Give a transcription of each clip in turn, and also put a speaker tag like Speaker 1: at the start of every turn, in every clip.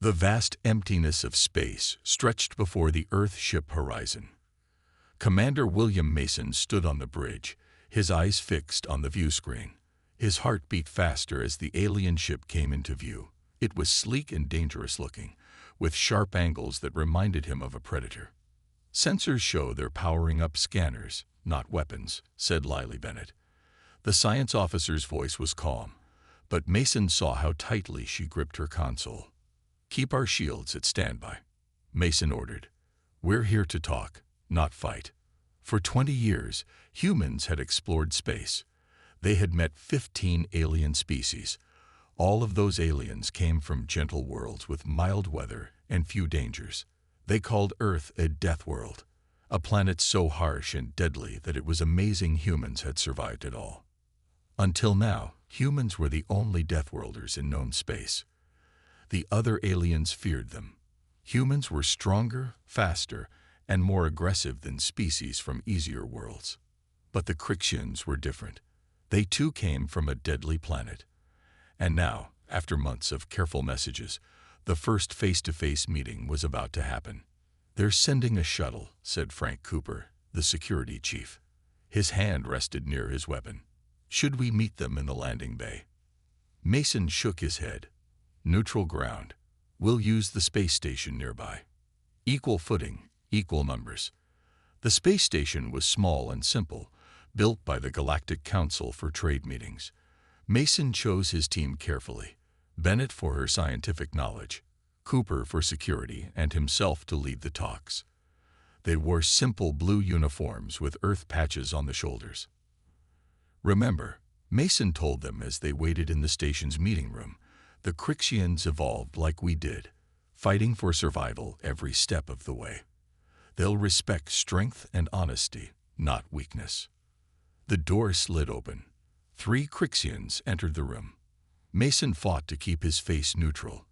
Speaker 1: The vast emptiness of space stretched before the Earth-ship horizon. Commander William Mason stood on the bridge, his eyes fixed on the viewscreen. His heart beat faster as the alien ship came into view. It was sleek and dangerous-looking, with sharp angles that reminded him of a predator. "Sensors show they're powering up scanners, not weapons," said Lily Bennett. The science officer's voice was calm, but Mason saw how tightly she gripped her console. "Keep our shields at standby," Mason ordered. "We're here to talk, not fight." For 20 years, humans had explored space. They had met 15 alien species. All of those aliens came from gentle worlds with mild weather and few dangers. They called Earth a death world, a planet so harsh and deadly that it was amazing humans had survived it all. Until now, humans were the only Deathworlders in known space. The other aliens feared them. Humans were stronger, faster, and more aggressive than species from easier worlds. But the Crixians were different. They too came from a deadly planet. And now, after months of careful messages, the first face-to-face meeting was about to happen. "They're sending a shuttle," said Frank Cooper, the security chief. His hand rested near his weapon. "Should we meet them in the landing bay?" Mason shook his head. "Neutral ground. We'll use the space station nearby. Equal footing, equal numbers." The space station was small and simple, built by the Galactic Council for trade meetings. Mason chose his team carefully, Bennett for her scientific knowledge, Cooper for security, and himself to lead the talks. They wore simple blue uniforms with Earth patches on the shoulders. "Remember," Mason told them as they waited in the station's meeting room, "the Crixians evolved like we did, fighting for survival every step of the way. They'll respect strength and honesty, not weakness." The door slid open. 3 Crixians entered the room. Mason fought to keep his face neutral.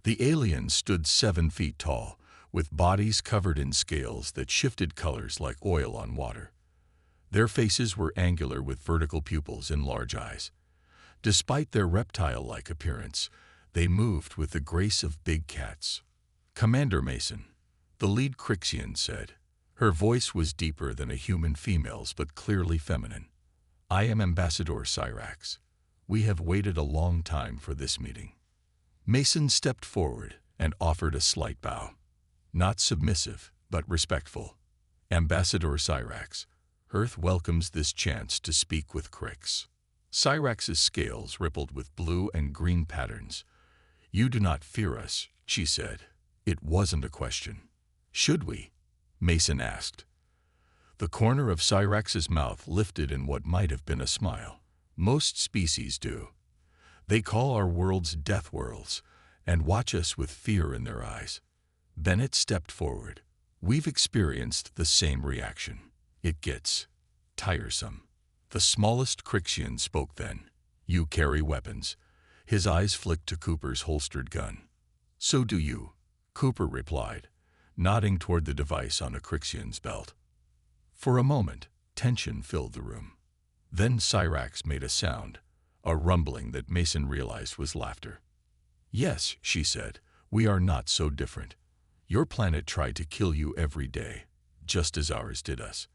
Speaker 1: The aliens stood 7 feet tall, with bodies covered in scales that shifted colors like oil on water. Their faces were angular with vertical pupils and large eyes. Despite their reptile-like appearance, they moved with the grace of big cats. "Commander Mason," the lead Crixian said. Her voice was deeper than a human female's but clearly feminine. "I am Ambassador Cyrax. We have waited a long time for this meeting." Mason stepped forward and offered a slight bow. Not submissive, but respectful. "Ambassador Cyrax, Earth welcomes this chance to speak with Crix." Cyrax's scales rippled with blue and green patterns. "You do not fear us," she said. It wasn't a question. "Should we?" Mason asked. The corner of Cyrax's mouth lifted in what might have been a smile. "Most species do. They call our worlds death worlds and watch us with fear in their eyes." Bennett stepped forward. "We've experienced the same reaction. It gets tiresome." The smallest Crixian spoke then. "You carry weapons." His eyes flicked to Cooper's holstered gun. "So do you," Cooper replied, nodding toward the device on a Crixian's belt. For a moment, tension filled the room. Then Cyrax made a sound, a rumbling that Mason realized was laughter. "Yes," she said, "we are not so different. Your planet tried to kill you every day, just as ours did us.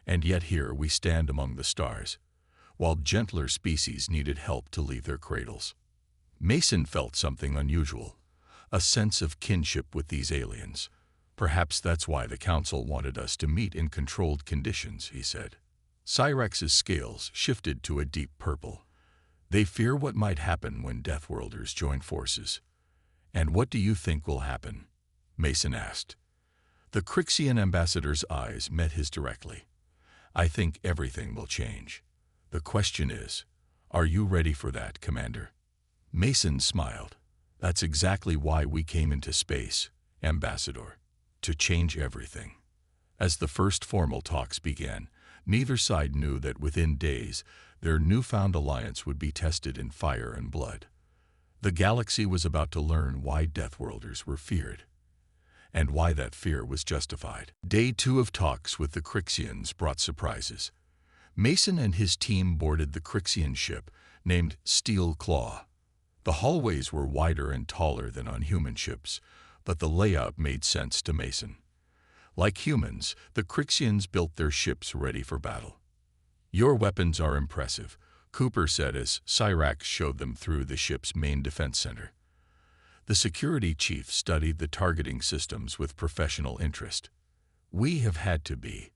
Speaker 1: And yet here we stand among the stars, while gentler species needed help to leave their cradles." Mason felt something unusual, a sense of kinship with these aliens. "Perhaps that's why the Council wanted us to meet in controlled conditions," he said. Cyrax's scales shifted to a deep purple. "They fear what might happen when Deathworlders join forces." "And what do you think will happen?" Mason asked. The Crixian ambassador's eyes met his directly. "I think everything will change. The question is, are you ready for that, Commander?" Mason smiled. "That's exactly why we came into space, Ambassador. To change everything." As the first formal talks began, neither side knew that within days their newfound alliance would be tested in fire and blood. The galaxy was about to learn why Deathworlders were feared, and why that fear was justified. Day 2 of talks with the Crixians brought surprises. Mason and his team boarded the Crixian ship named Steel Claw. The hallways were wider and taller than on human ships, but the layout made sense to Mason. Like humans, the Crixians built their ships ready for battle. "Your weapons are impressive," Cooper said as Cyrax showed them through the ship's main defense center. The security chief studied the targeting systems with professional interest. "We have had to be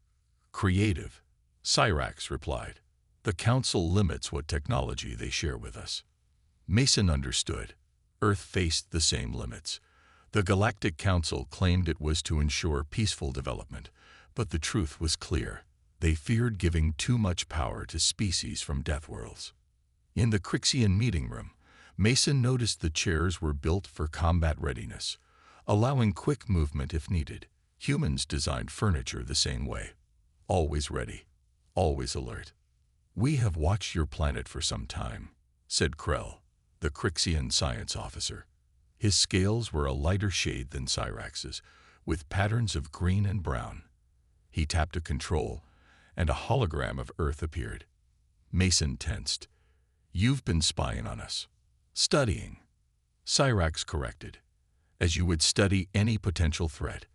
Speaker 1: creative," Cyrax replied. "The Council limits what technology they share with us." Mason understood. Earth faced the same limits. The Galactic Council claimed it was to ensure peaceful development, but the truth was clear. They feared giving too much power to species from Deathworlds. In the Crixian meeting room, Mason noticed the chairs were built for combat readiness, allowing quick movement if needed. Humans designed furniture the same way. Always ready, always alert. "We have watched your planet for some time," said Krell, the Crixian science officer. His scales were a lighter shade than Cyrax's, with patterns of green and brown. He tapped a control, and a hologram of Earth appeared. Mason tensed. "You've been spying on us." "Studying," Cyrax corrected, "as you would study any potential threat."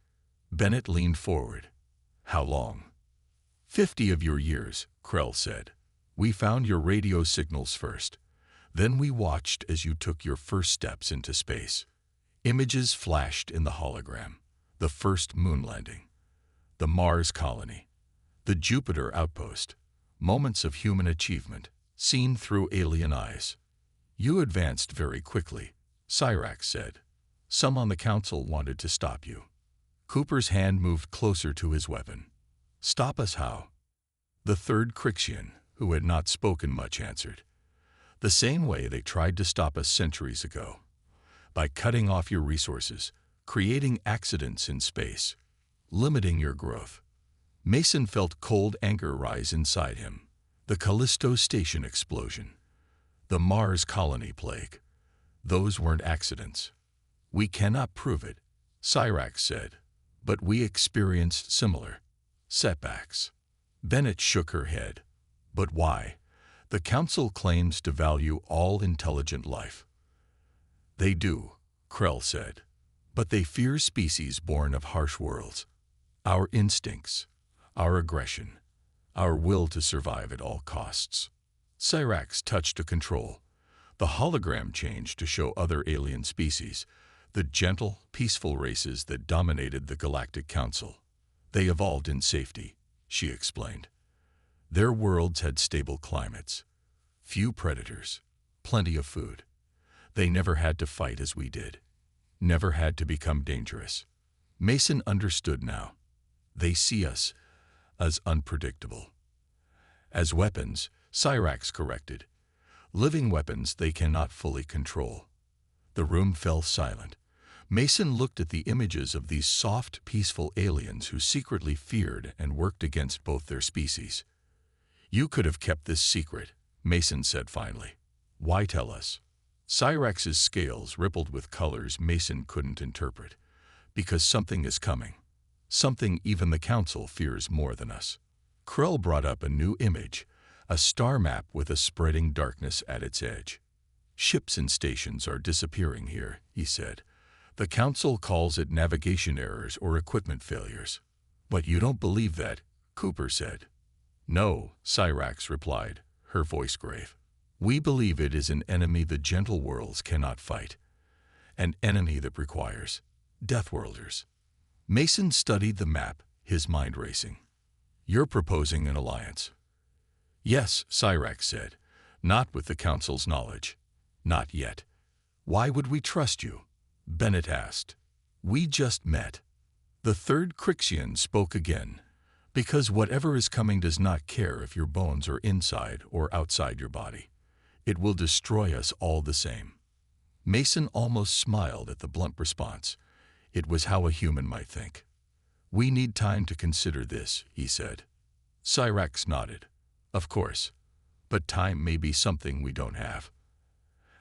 Speaker 1: Bennett leaned forward. "How long?" 50 of your years," Krell said. "We found your radio signals first. Then we watched as you took your first steps into space." Images flashed in the hologram. The first moon landing, the Mars colony, the Jupiter outpost, moments of human achievement, seen through alien eyes. "You advanced very quickly," Cyrax said. "Some on the Council wanted to stop you." Cooper's hand moved closer to his weapon. "Stop us how?" The third Crixian, who had not spoken much, answered. "The same way they tried to stop us centuries ago. By cutting off your resources, creating accidents in space, limiting your growth." Mason felt cold anger rise inside him. The Telis Station explosion, the Mars colony plague, those weren't accidents. "We cannot prove it," Cyrax said, "but we experienced similar setbacks." Bennett shook her head. "But why? The Council claims to value all intelligent life." "They do," Krell said, "but they fear species born of harsh worlds. Our instincts, our aggression, our will to survive at all costs." Cyrax touched a control. The hologram changed to show other alien species, the gentle, peaceful races that dominated the Galactic Council. "They evolved in safety," she explained. "Their worlds had stable climates, few predators, plenty of food. They never had to fight as we did, never had to become dangerous." Mason understood now. They see us as unpredictable. "As weapons," Cyrax corrected. "Living weapons they cannot fully control." The room fell silent. Mason looked at the images of these soft, peaceful aliens who secretly feared and worked against both their species. "You could have kept this secret," Mason said finally. "Why tell us?" Cyrax's scales rippled with colors Mason couldn't interpret. "Because something is coming. Something even the Council fears more than us." Krell brought up a new image, a star map with a spreading darkness at its edge. "Ships and stations are disappearing here," he said. "The Council calls it navigation errors or equipment failures." "But you don't believe that," Cooper said. "No," Cyrax replied, her voice grave. "We believe it is an enemy the gentle worlds cannot fight. An enemy that requires Deathworlders." Mason studied the map, his mind racing. "You're proposing an alliance?" "Yes," Cyrax said. "Not with the Council's knowledge. Not yet." "Why would we trust you?" Bennett asked. "We just met." The third Crixian spoke again. "Because whatever is coming does not care if your bones are inside or outside your body. It will destroy us all the same." Mason almost smiled at the blunt response. It was how a human might think. "We need time to consider this," he said. Cyrax nodded. "Of course. But time may be something we don't have."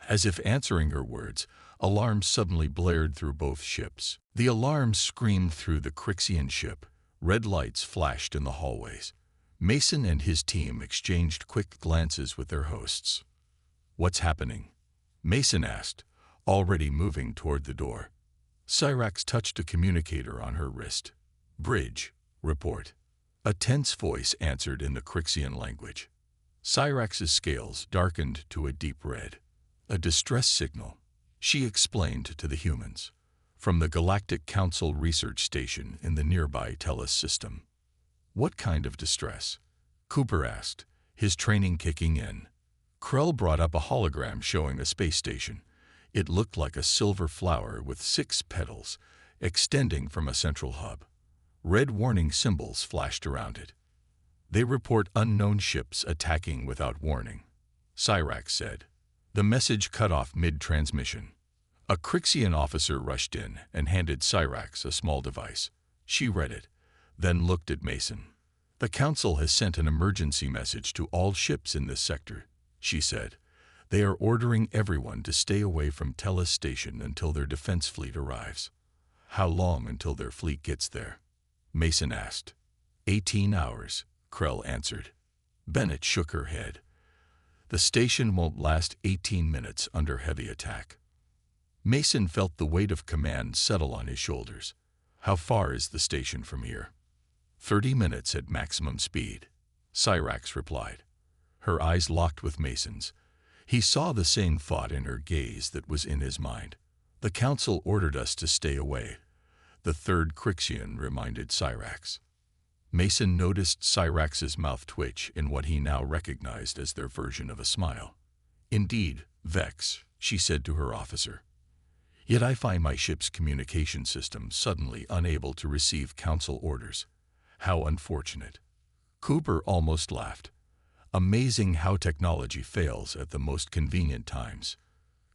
Speaker 1: As if answering her words, alarms suddenly blared through both ships. The alarms screamed through the Crixian ship. Red lights flashed in the hallways. Mason and his team exchanged quick glances with their hosts. "What's happening?" Mason asked, already moving toward the door. Cyrax touched a communicator on her wrist. Bridge, report. A tense voice answered in the Crixian language. Cyrax's scales darkened to a deep red. A distress signal, she explained to the humans, from the Galactic Council research station in the nearby Telis system. What kind of distress? Cooper asked, his training kicking in. Krell brought up a hologram showing a space station. It looked like a silver flower with 6 petals, extending from a central hub. Red warning symbols flashed around it. They report unknown ships attacking without warning, Cyrax said. The message cut off mid-transmission. A Crixian officer rushed in and handed Cyrax a small device. She read it, then looked at Mason. The Council has sent an emergency message to all ships in this sector, she said. They are ordering everyone to stay away from Telis Station until their defense fleet arrives. How long until their fleet gets there? Mason asked. 18 hours, Krell answered. Bennett shook her head. The station won't last 18 minutes under heavy attack. Mason felt the weight of command settle on his shoulders. How far is the station from here? 30 minutes at maximum speed, Cyrax replied. Her eyes locked with Mason's. He saw the same thought in her gaze that was in his mind. The Council ordered us to stay away, the third Crixian reminded Cyrax. Mason noticed Cyrax's mouth twitch in what he now recognized as their version of a smile. Indeed, Vex, she said to her officer. Yet I find my ship's communication system suddenly unable to receive Council orders. How unfortunate. Cooper almost laughed. Amazing how technology fails at the most convenient times.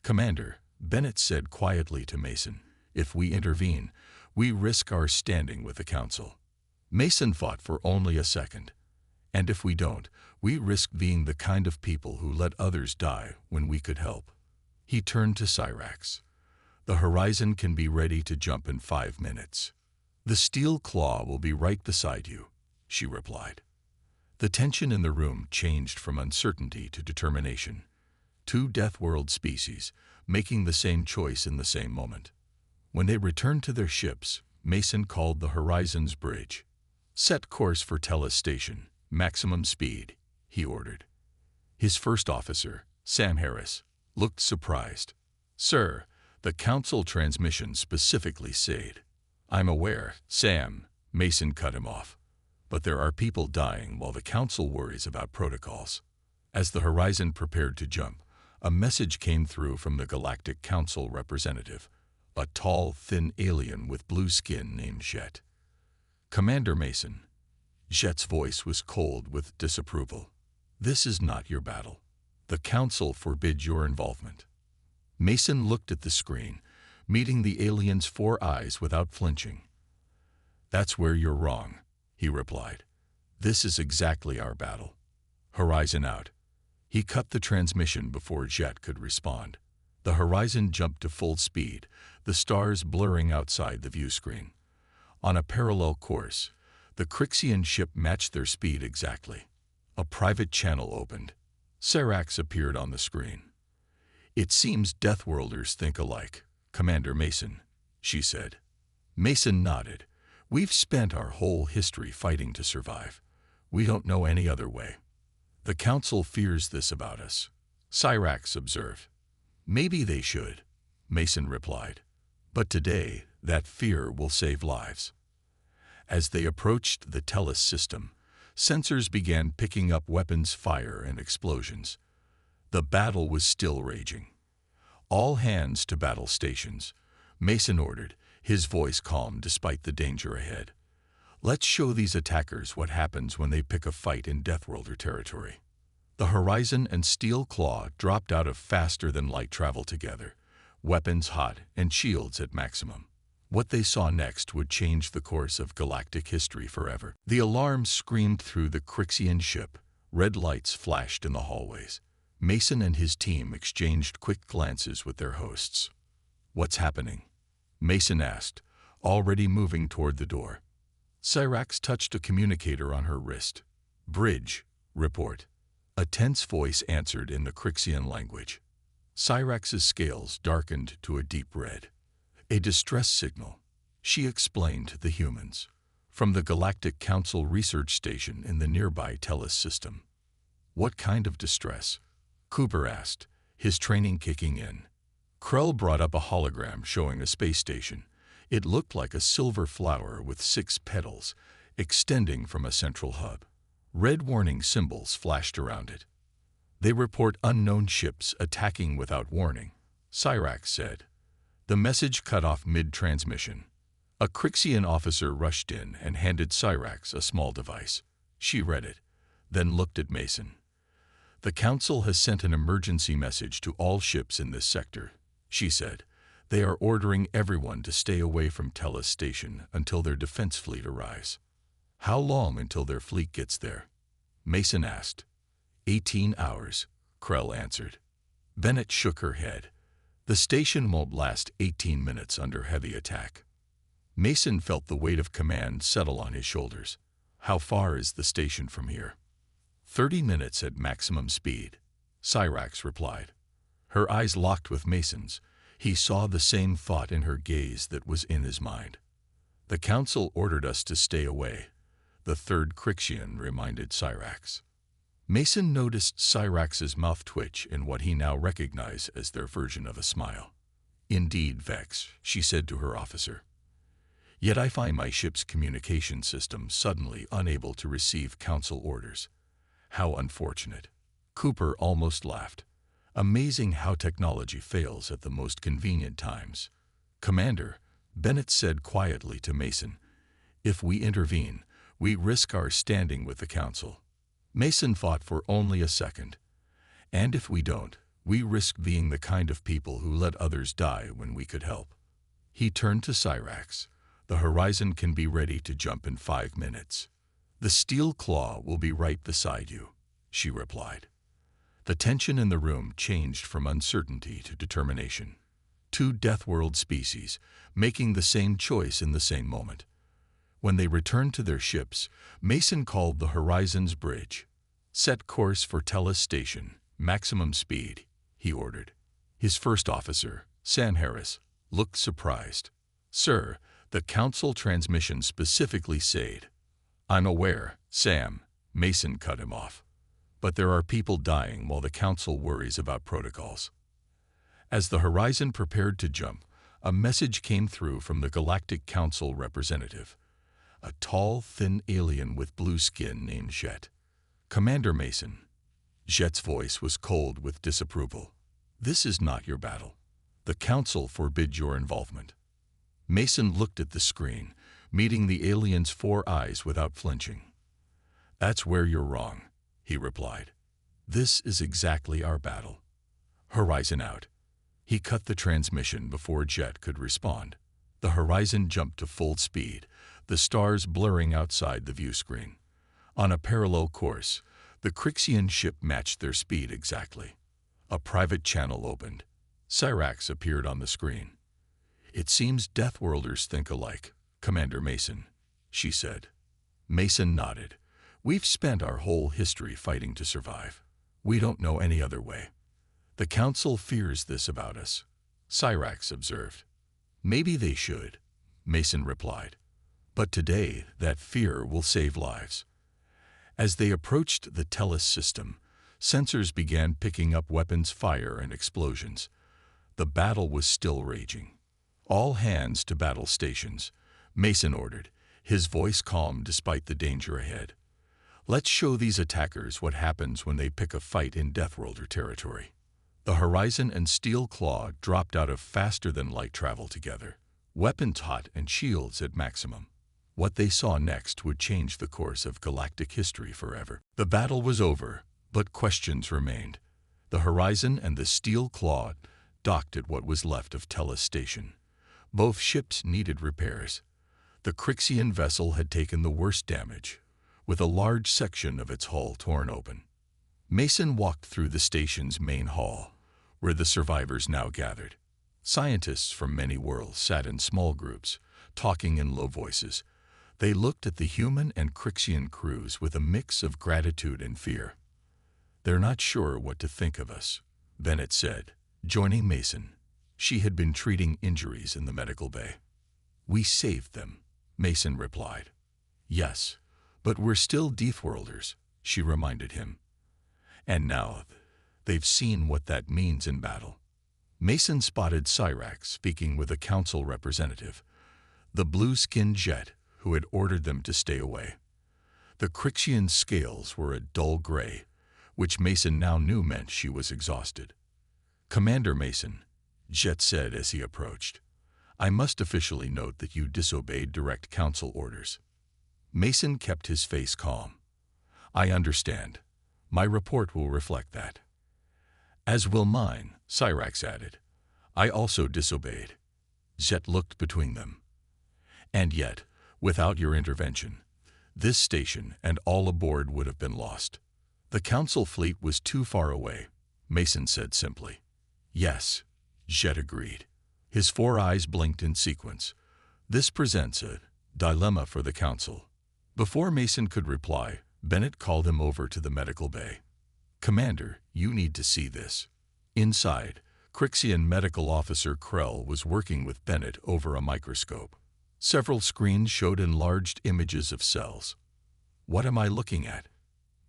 Speaker 1: Commander, Bennett said quietly to Mason, if we intervene, we risk our standing with the Council. Mason fought for only a second. And if we don't, we risk being the kind of people who let others die when we could help. He turned to Cyrax. The horizon can be ready to jump in 5 minutes. The steel claw will be right beside you, she replied. The tension in the room changed from uncertainty to determination. 2 Deathworld species, making the same choice in the same moment. When they returned to their ships, Mason called the Horizon's bridge. Set course for Telis Station, maximum speed, he ordered. His first officer, Sam Harris, looked surprised. Sir, the Council transmission specifically said. I'm aware, Sam, Mason cut him off. But there are people dying while the Council worries about protocols. As the Horizon prepared to jump, a message came through from the Galactic Council representative, a tall, thin alien with blue skin named Jet. Commander Mason. Jet's voice was cold with disapproval. This is not your battle. The Council forbids your involvement. Mason looked at the screen, meeting the alien's 4 eyes without flinching. That's where you're wrong, he replied. This is exactly our battle. Horizon out. He cut the transmission before Jet could respond. The Horizon jumped to full speed, the stars blurring outside the view screen. On a parallel course, the Crixian ship matched their speed exactly. A private channel opened. Cyrax appeared on the screen. It seems Deathworlders think alike, Commander Mason, she said. Mason nodded. We've spent our whole history fighting to survive. We don't know any other way. The Council fears this about us, Cyrax observed. Maybe they should, Mason replied. But today, that fear will save lives. As they approached the Telis system, sensors began picking up weapons fire and explosions. The battle was still raging. All hands to battle stations, Mason ordered, his voice calm despite the danger ahead. Let's show these attackers what happens when they pick a fight in Deathworlder territory. The Horizon and Steel Claw dropped out of faster-than-light travel together, weapons hot and shields at maximum. What they saw next would change the course of galactic history forever. The alarm screamed through the Crixian ship. Red lights flashed in the hallways. Mason and his team exchanged quick glances with their hosts. What's happening? Mason asked, already moving toward the door. Cyrax touched a communicator on her wrist. Bridge, report. A tense voice answered in the Crixian language. Cyrax's scales darkened to a deep red. A distress signal, she explained to the humans, from the Galactic Council research station in the nearby Telis system. What kind of distress? Cooper asked, his training kicking in. Krell brought up a hologram showing a space station. It looked like a silver flower with 6 petals, extending from a central hub. Red warning symbols flashed around it. They report unknown ships attacking without warning, Cyrax said. The message cut off mid-transmission. A Crixian officer rushed in and handed Cyrax a small device. She read it, then looked at Mason. The Council has sent an emergency message to all ships in this sector, she said. They are ordering everyone to stay away from Telis Station until their defense fleet arrives. How long until their fleet gets there? Mason asked. 18 hours, Krell answered. Bennett shook her head. The station won't last 18 minutes under heavy attack. Mason felt the weight of command settle on his shoulders. How far is the station from here? 30 minutes at maximum speed, Cyrax replied. Her eyes locked with Mason's. He saw the same thought in her gaze that was in his mind. The Council ordered us to stay away, the third Crixian reminded Cyrax. Mason noticed Cyrax's mouth twitch in what he now recognized as their version of a smile. Indeed, Vex, she said to her officer. Yet I find my ship's communication system suddenly unable to receive Council orders. How unfortunate. Cooper almost laughed. Amazing how technology fails at the most convenient times. Commander, Bennett said quietly to Mason, if we intervene, we risk our standing with the Council. Mason thought for only a second. And if we don't, we risk being the kind of people who let others die when we could help. He turned to Cyrax. The horizon can be ready to jump in 5 minutes. The steel claw will be right beside you, she replied. The tension in the room changed from uncertainty to determination. 2 Deathworld species, making the same choice in the same moment. When they returned to their ships, Mason called the Horizon's bridge. Set course for Telis Station, maximum speed, he ordered. His first officer, Sam Harris, looked surprised. Sir, the Council transmission specifically said. I'm aware, Sam, Mason cut him off. But there are people dying while the Council worries about protocols. As the Horizon prepared to jump, a message came through from the Galactic Council representative. A tall, thin alien with blue skin named Jet. Commander Mason. Jet's voice was cold with disapproval. This is not your battle. The Council forbids your involvement. Mason looked at the screen, meeting the alien's 4 eyes without flinching. That's where you're wrong, he replied. This is exactly our battle. Horizon out. He cut the transmission before Jet could respond. The Horizon jumped to full speed, the stars blurring outside the view screen. On a parallel course, the Crixian ship matched their speed exactly. A private channel opened. Cyrax appeared on the screen. It seems Deathworlders think alike, Commander Mason, she said. Mason nodded. We've spent our whole history fighting to survive. We don't know any other way. The Council fears this about us, Cyrax observed. Maybe they should, Mason replied. But today, that fear will save lives. As they approached the Telis system, sensors began picking up weapons fire and explosions. The battle was still raging. All hands to battle stations, Mason ordered, his voice calm despite the danger ahead. Let's show these attackers what happens when they pick a fight in Deathworlder territory. The Horizon and Steel Claw dropped out of faster-than-light travel together, weapons hot and shields at maximum. What they saw next would change the course of galactic history forever. The battle was over, but questions remained. The Horizon and the Steel Claw docked at what was left of Telis Station. Both ships needed repairs. The Crixian vessel had taken the worst damage, with a large section of its hull torn open. Mason walked through the station's main hall, where the survivors now gathered. Scientists from many worlds sat in small groups, talking in low voices. They looked at the human and Crixian crews with a mix of gratitude and fear. They're not sure what to think of us, Bennett said, joining Mason. She had been treating injuries in the medical bay. "We saved them," Mason replied. "Yes, but we're still Deathworlders," she reminded him. "And now they've seen what that means in battle." Mason spotted Cyrax speaking with a council representative, the blue-skinned jet who had ordered them to stay away. The Crixian's scales were a dull gray, which Mason now knew meant she was exhausted. "Commander Mason," Jet said as he approached, "I must officially note that you disobeyed direct council orders." Mason kept his face calm. "I understand. My report will reflect that." "As will mine," Cyrax added. "I also disobeyed." Jet looked between them. "And yet, without your intervention, this station and all aboard would have been lost. The council fleet was too far away," Mason said simply. "Yes," Jet agreed. His 4 eyes blinked in sequence. "This presents a dilemma for the council." Before Mason could reply, Bennett called him over to the medical bay. "Commander, you need to see this." Inside, Crixian Medical Officer Krell was working with Bennett over a microscope. Several screens showed enlarged images of cells. "What am I looking at?"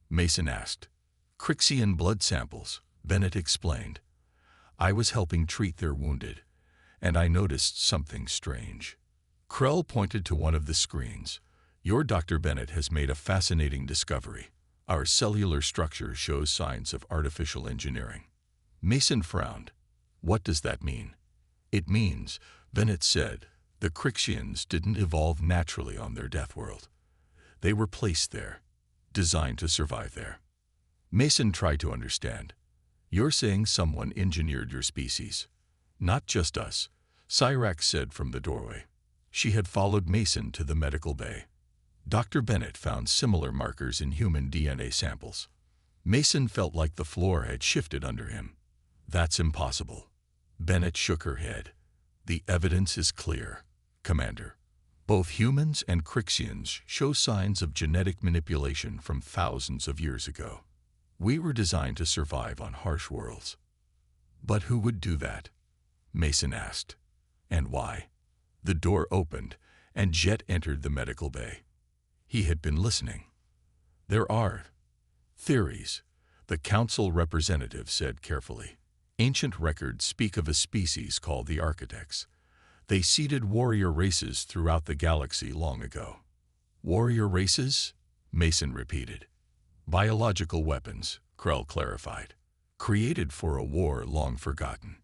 Speaker 1: Mason asked. "Crixian blood samples," Bennett explained. "I was helping treat their wounded, and I noticed something strange." Krell pointed to one of the screens. "Your Dr. Bennett has made a fascinating discovery. Our cellular structure shows signs of artificial engineering." Mason frowned. "What does that mean?" "It means," Bennett said, "the Crixians didn't evolve naturally on their death world. They were placed there, designed to survive there." Mason tried to understand. "You're saying someone engineered your species?" "Not just us," Cyrax said from the doorway. She had followed Mason to the medical bay. Dr. Bennett found similar markers in human DNA samples. Mason felt like the floor had shifted under him. "That's impossible." Bennett shook her head. "The evidence is clear, Commander. Both humans and Crixians show signs of genetic manipulation from thousands of years ago. We were designed to survive on harsh worlds." "But who would do that?" Mason asked. "And why?" The door opened, and Jet entered the medical bay. He had been listening. "There are theories," the council representative said carefully. "Ancient records speak of a species called the Architects. They seeded warrior races throughout the galaxy long ago." "Warrior races?" Mason repeated. "Biological weapons," Krell clarified. "Created for a war long forgotten."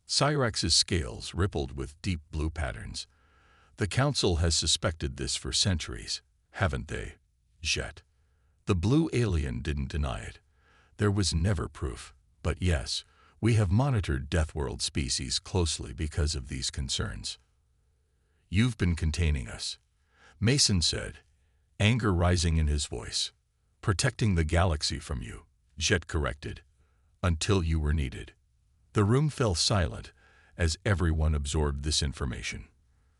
Speaker 1: Cyrax's scales rippled with deep blue patterns. "The council has suspected this for centuries, haven't they, Jet?" The blue alien didn't deny it. "There was never proof, but yes, we have monitored Deathworld species closely because of these concerns." "You've been containing us," Mason said, anger rising in his voice. "Protecting the galaxy from you," Jet corrected, "until you were needed." The room fell silent as everyone absorbed this information.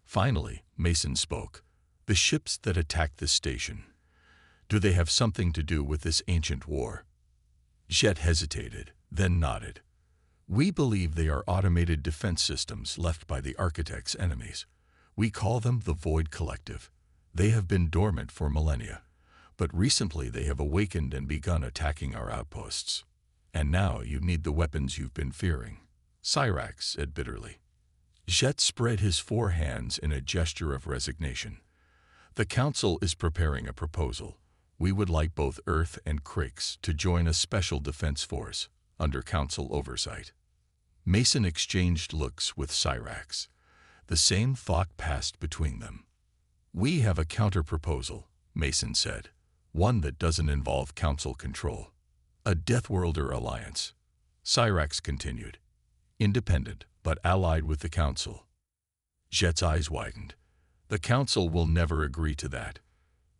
Speaker 1: Finally, Mason spoke. "The ships that attacked this station, do they have something to do with this ancient war?" Jet hesitated, then nodded. "We believe they are automated defense systems left by the Architects' enemies. We call them the Void Collective. They have been dormant for millennia, but recently they have awakened and begun attacking our outposts. And now you need the weapons you've been fearing," Cyrax said bitterly. Jet spread his 4 hands in a gesture of resignation. "The Council is preparing a proposal. We would like both Earth and Crix to join a special defense force under Council oversight." Mason exchanged looks with Cyrax. The same thought passed between them. "We have a counter-proposal," Mason said. "One that doesn't involve Council control. A Deathworlder alliance," Cyrax continued. "Independent, but allied with the Council." Jet's eyes widened. "The Council will never agree to that."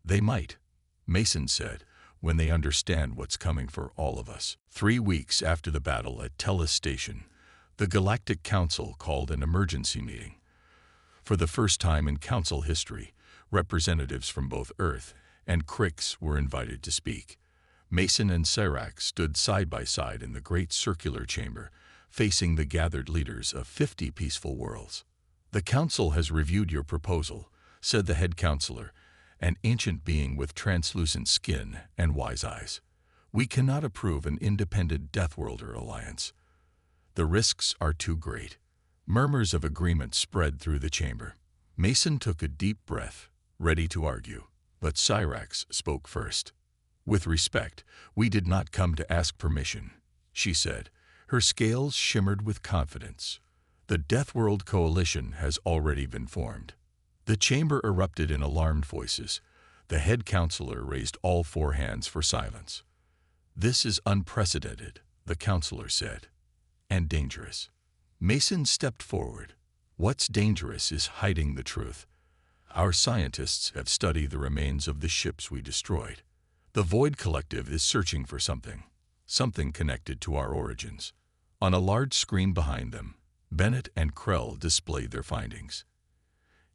Speaker 1: "They might," Mason said, "when they understand what's coming for all of us." 3 weeks after the battle at Telis Station, the Galactic Council called an emergency meeting. For the first time in Council history, representatives from both Earth and Crix were invited to speak. Mason and Cyrax stood side by side in the great circular chamber, facing the gathered leaders of 50 peaceful worlds. "The Council has reviewed your proposal," said the head counselor, an ancient being with translucent skin and wise eyes. "We cannot approve an independent Deathworlder alliance. The risks are too great." Murmurs of agreement spread through the chamber. Mason took a deep breath, ready to argue, but Cyrax spoke first. "With respect, we did not come to ask permission," she said. Her scales shimmered with confidence. "The Deathworld Coalition has already been formed." The chamber erupted in alarmed voices. The head counselor raised all 4 hands for silence. "This is unprecedented," the counselor said, "and dangerous." Mason stepped forward. "What's dangerous is hiding the truth. Our scientists have studied the remains of the ships we destroyed. The Void Collective is searching for something connected to our origins." On a large screen behind them, Bennett and Krell displayed their findings.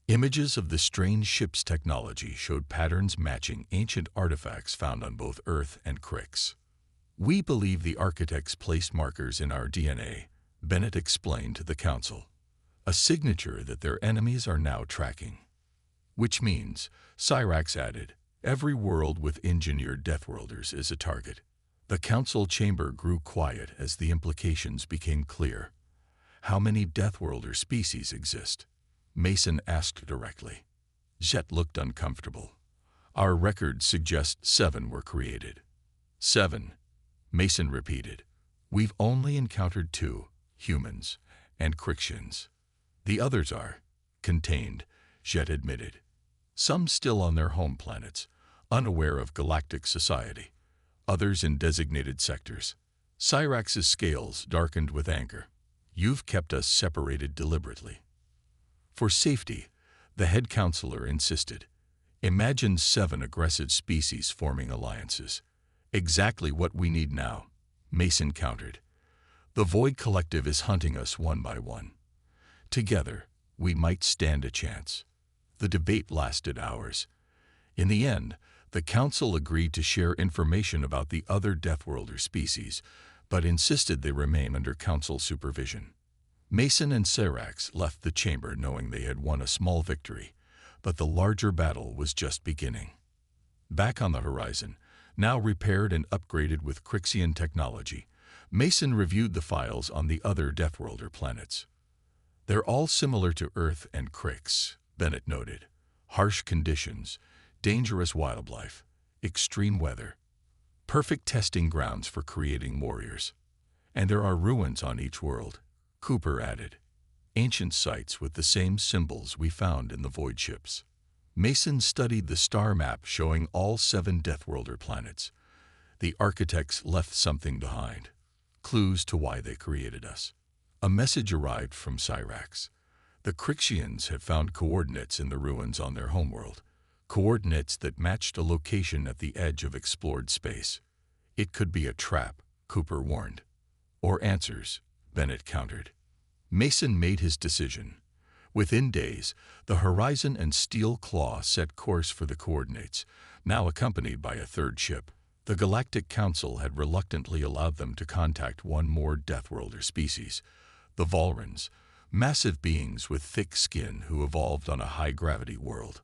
Speaker 1: Images of the strange ship's technology showed patterns matching ancient artifacts found on both Earth and Kryx. "We believe the architects placed markers in our DNA," Bennett explained to the Council. "A signature that their enemies are now tracking." "Which means," Cyrax added, "every world with engineered Deathworlders is a target." The Council chamber grew quiet as the implications became clear. "How many Deathworlder species exist?" Mason asked directly. Jet looked uncomfortable. "Our records suggest 7 were created." "7," Mason repeated. "We've only encountered 2, humans and Kryxians. The others are contained," Jet admitted. "Some still on their home planets, unaware of galactic society. Others in designated sectors." Cyrax's scales darkened with anger. "You've kept us separated deliberately." "For safety," the head counselor insisted. "Imagine 7 aggressive species forming alliances." "Exactly what we need now," Mason countered. "The Void Collective is hunting us one by one. Together, we might stand a chance." The debate lasted hours. In the end, the Council agreed to share information about the other Deathworlder species, but insisted they remain under Council supervision. Mason and Cyrax left the chamber knowing they had won a small victory, but the larger battle was just beginning. Back on the horizon, now repaired and upgraded with Kryxian technology, Mason reviewed the files on the other Deathworlder planets. "They're all similar to Earth and Kryx," Bennett noted. "Harsh conditions, dangerous wildlife, extreme weather. Perfect testing grounds for creating warriors. And there are ruins on each world," Cooper added. "Ancient sites with the same symbols we found in the void ships." Mason studied the star map showing all 7 Deathworlder planets. "The architects left something behind. Clues to why they created us." A message arrived from Cyrax. The Kryxians had found coordinates in the ruins on their homeworld. Coordinates that matched a location at the edge of explored space. "It could be a trap," Cooper warned. "Or answers," Bennett countered. Mason made his decision. Within days, the Horizon and Steel Claw set course for the coordinates, now accompanied by a 3rd ship. The Galactic Council had reluctantly allowed them to contact one more Deathworlder species, the Volrans, massive beings with thick skin who evolved on a high-gravity world.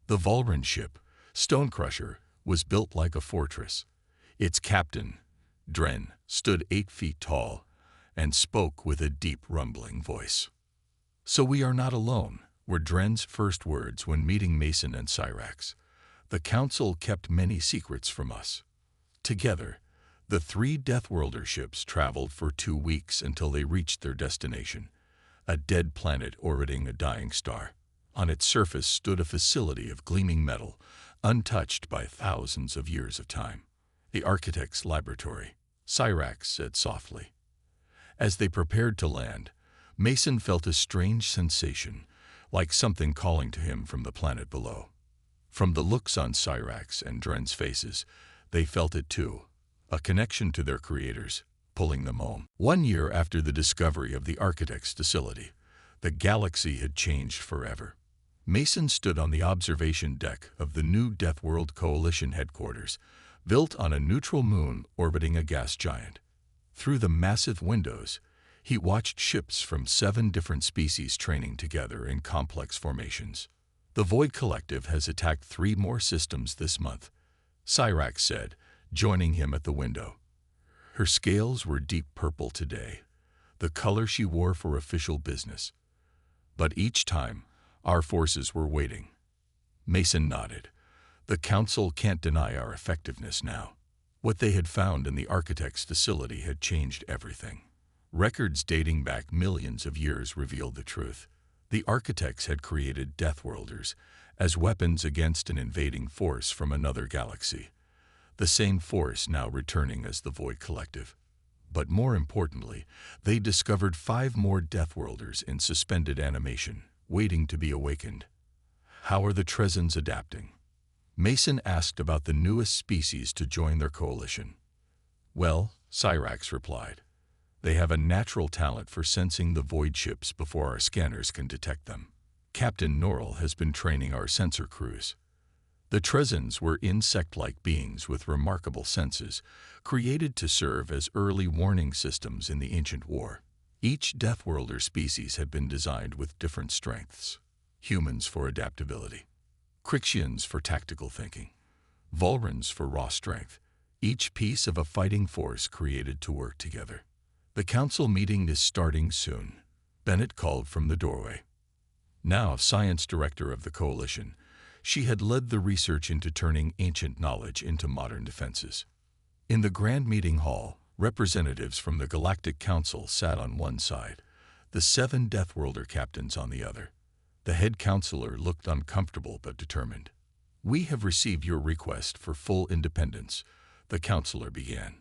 Speaker 1: The Volran ship, Stonecrusher, was built like a fortress. Its captain, Dren, stood 8 feet tall and spoke with a deep rumbling voice. "So we are not alone," were Dren's first words when meeting Mason and Cyrax. "The Council kept many secrets from us." Together, the 3 Deathworlder ships traveled for 2 weeks until they reached their destination, a dead planet orbiting a dying star. On its surface stood a facility of gleaming metal, untouched by thousands of years of time. "The architect's laboratory," Cyrax said softly. As they prepared to land, Mason felt a strange sensation, like something calling to him from the planet below. From the looks on Cyrax and Dren's faces, they felt it too, a connection to their creators, pulling them home. 1 year after the discovery of the architect's facility, the galaxy had changed forever. Mason stood on the observation deck of the new Deathworld Coalition headquarters, built on a neutral moon orbiting a gas giant. Through the massive windows, He watched ships from 7 different species training together in complex formations. The Void Collective has attacked 3 more systems this month, Cyrax said, joining him at the window. Her scales were deep purple today, the color she wore for official business. But each time, our forces were waiting. Mason nodded. The Council can't deny our effectiveness now. What they had found in the Architect's facility had changed everything. Records dating back millions of years revealed the truth. The Architects had created Deathworlders as weapons against an invading force from another galaxy. The same force now returning as the Void Collective. But more importantly, they discovered 5 more Deathworlders in suspended animation, waiting to be awakened. How are the Trezans adapting? Mason asked about the newest species to join their coalition. Well, Cyrax replied, they have a natural talent for sensing the void ships before our scanners can detect them. Captain Norrell has been training our sensor crews. The Trezans were insect-like beings with remarkable senses, created to serve as early warning systems in the ancient war. Each Deathworlder species had been designed with different strengths. Humans for adaptability, Crixians for tactical thinking, Volrans for raw strength, each piece of a fighting force created to work together. The council meeting is starting soon, Bennett called from the doorway. Now science director of the coalition, she had led the research into turning ancient knowledge into modern defenses. In the grand meeting hall, representatives from the Galactic Council sat on one side, the 7 Deathworlder captains on the other. The head counselor looked uncomfortable but determined. We have received your request for full independence, the counselor began.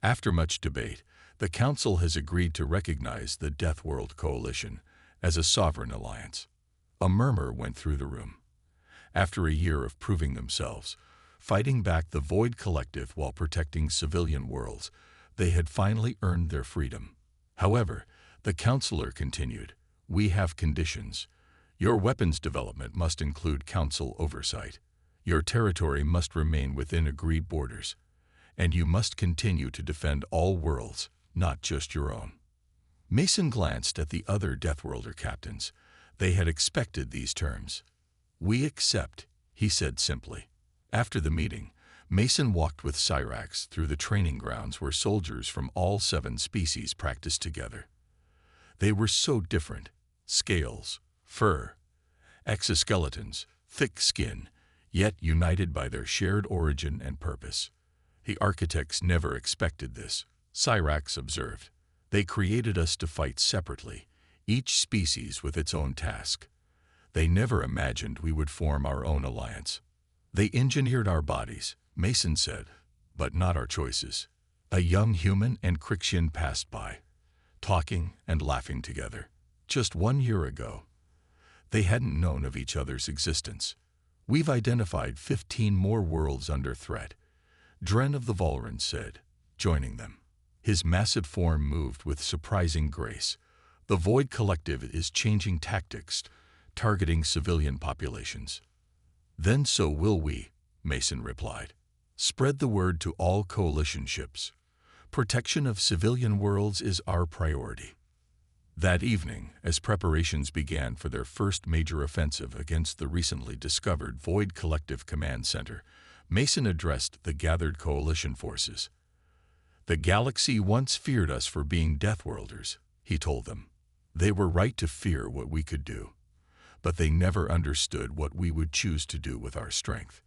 Speaker 1: After much debate, the council has agreed to recognize the Deathworld Coalition as a sovereign alliance. A murmur went through the room. After a year of proving themselves, fighting back the Void Collective while protecting civilian worlds, they had finally earned their freedom. However, the counselor continued, we have conditions. Your weapons development must include council oversight. Your territory must remain within agreed borders. And you must continue to defend all worlds, not just your own. Mason glanced at the other Deathworlder captains. They had expected these terms. We accept, he said simply. After the meeting, Mason walked with Cyrax through the training grounds where soldiers from all 7 species practiced together. They were so different. Scales, fur, exoskeletons, thick skin, yet united by their shared origin and purpose. The Architects never expected this, Cyrax observed. They created us to fight separately, each species with its own task. They never imagined we would form our own alliance. They engineered our bodies, Mason said, but not our choices. A young human and Crixian passed by, talking and laughing together. Just 1 year ago, they hadn't known of each other's existence. We've identified 15 more worlds under threat, Dren of the Volrans said, joining them. His massive form moved with surprising grace. The Void Collective is changing tactics, targeting civilian populations. Then so will we, Mason replied. Spread the word to all coalition ships. Protection of civilian worlds is our priority. That evening, as preparations began for their first major offensive against the recently discovered Void Collective Command Center, Mason addressed the gathered coalition forces. The galaxy once feared us for being Deathworlders, he told them. They were right to fear what we could do, but they never understood what we would choose to do with our strength.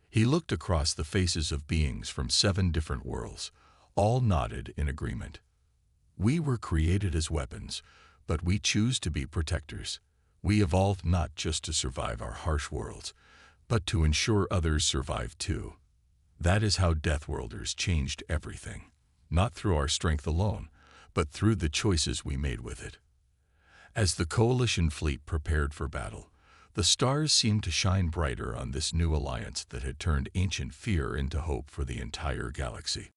Speaker 1: He looked across the faces of beings from 7 different worlds. All nodded in agreement. We were created as weapons, but we choose to be protectors. We evolved not just to survive our harsh worlds, but to ensure others survive too. That is how Deathworlders changed everything, not through our strength alone, but through the choices we made with it. As the coalition fleet prepared for battle, the stars seemed to shine brighter on this new alliance that had turned ancient fear into hope for the entire galaxy.